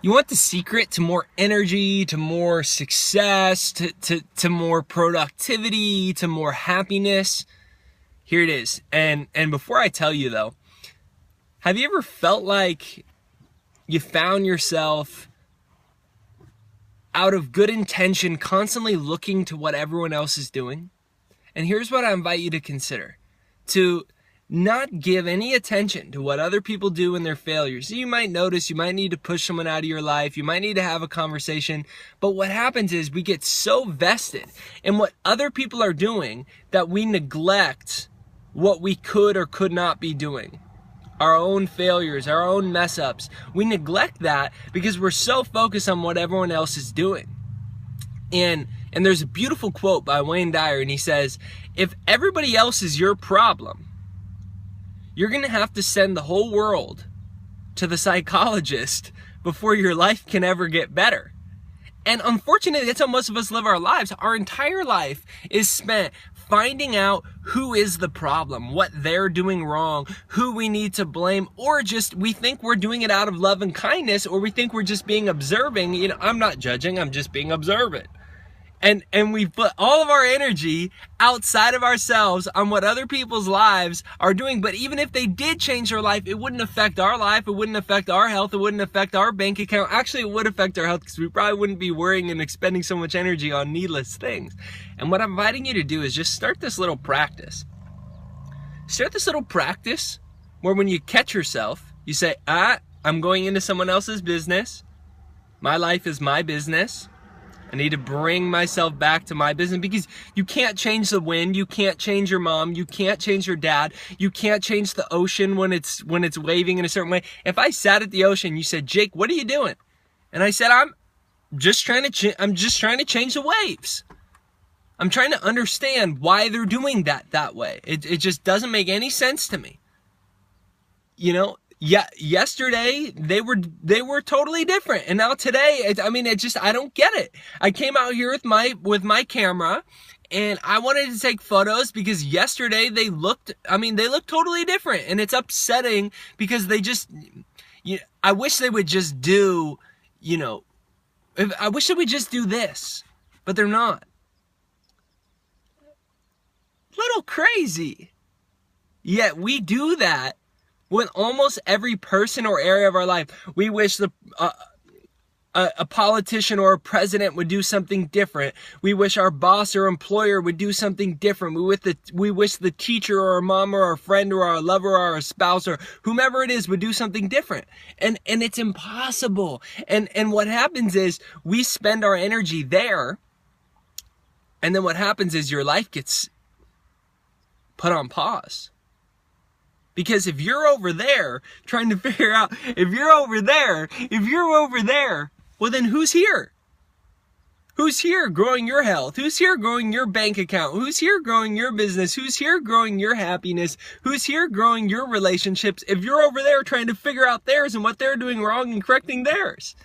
You want the secret to more energy, to more success, to more productivity, to more happiness? Here it is. And before I tell you though, have you ever felt like you found yourself out of good intention constantly looking to what everyone else is doing? And here's what I invite you to consider. To not give any attention to what other people do in their failures. You might notice, you might need to push someone out of your life, you might need to have a conversation, but what happens is we get so vested in what other people are doing that we neglect what we could or could not be doing. Our own failures, our own mess ups. We neglect that because we're so focused on what everyone else is doing. And there's a beautiful quote by Wayne Dyer, and he says, if everybody else is your problem, you're going to have to send the whole world to the psychologist before your life can ever get better. And unfortunately, that's how most of us live our lives. Our entire life is spent finding out who is the problem, what they're doing wrong, who we need to blame, or just we think we're doing it out of love and kindness, or we think we're just being observing. You know, I'm not judging, I'm just being observant. And we put all of our energy outside of ourselves on what other people's lives are doing. But even if they did change their life, it wouldn't affect our life. It wouldn't affect our health. It wouldn't affect our bank account. Actually, it would affect our health because we probably wouldn't be worrying and expending so much energy on needless things. And what I'm inviting you to do is just start this little practice. Start this little practice where when you catch yourself, you say, I'm going into someone else's business. My life is my business. I need to bring myself back to my business, because you can't change the wind, you can't change your mom, you can't change your dad, you can't change the ocean when it's waving in a certain way. If I sat at the ocean, you said, Jake, what are you doing? And I said, I'm just trying to change the waves. I'm trying to understand why they're doing that way. It just doesn't make any sense to me. You know, yeah, yesterday they were totally different, and now today, I don't get it. I came out here with my camera, and I wanted to take photos because yesterday they looked totally different, and it's upsetting because I wish they would just do, I wish they would just do this, but they're not. Little crazy. Yet we do that with almost every person or area of our life. We wish a politician or a president would do something different. We wish our boss or employer would do something different. We wish the teacher or our mom or our friend or our lover or our spouse or whomever it is would do something different. And it's impossible. And what happens is we spend our energy there, and then what happens is your life gets put on pause. Because if you're over there trying to figure out, if you're over there, well then who's here? Who's here growing your health? Who's here growing your bank account? Who's here growing your business? Who's here growing your happiness? Who's here growing your relationships if you're over there trying to figure out theirs and what they're doing wrong and correcting theirs?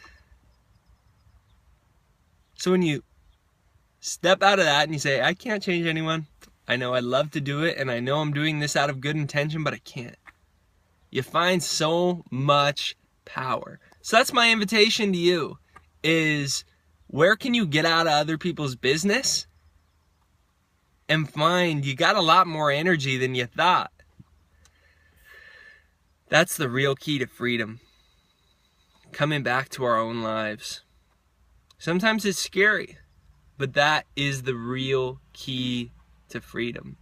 So when you step out of that and you say, I can't change anyone. I know I'd love to do it, and I know I'm doing this out of good intention, but I can't. You find so much power. So that's my invitation to you, is where can you get out of other people's business and find you got a lot more energy than you thought? That's the real key to freedom. Coming back to our own lives. Sometimes it's scary, but that is the real key to freedom.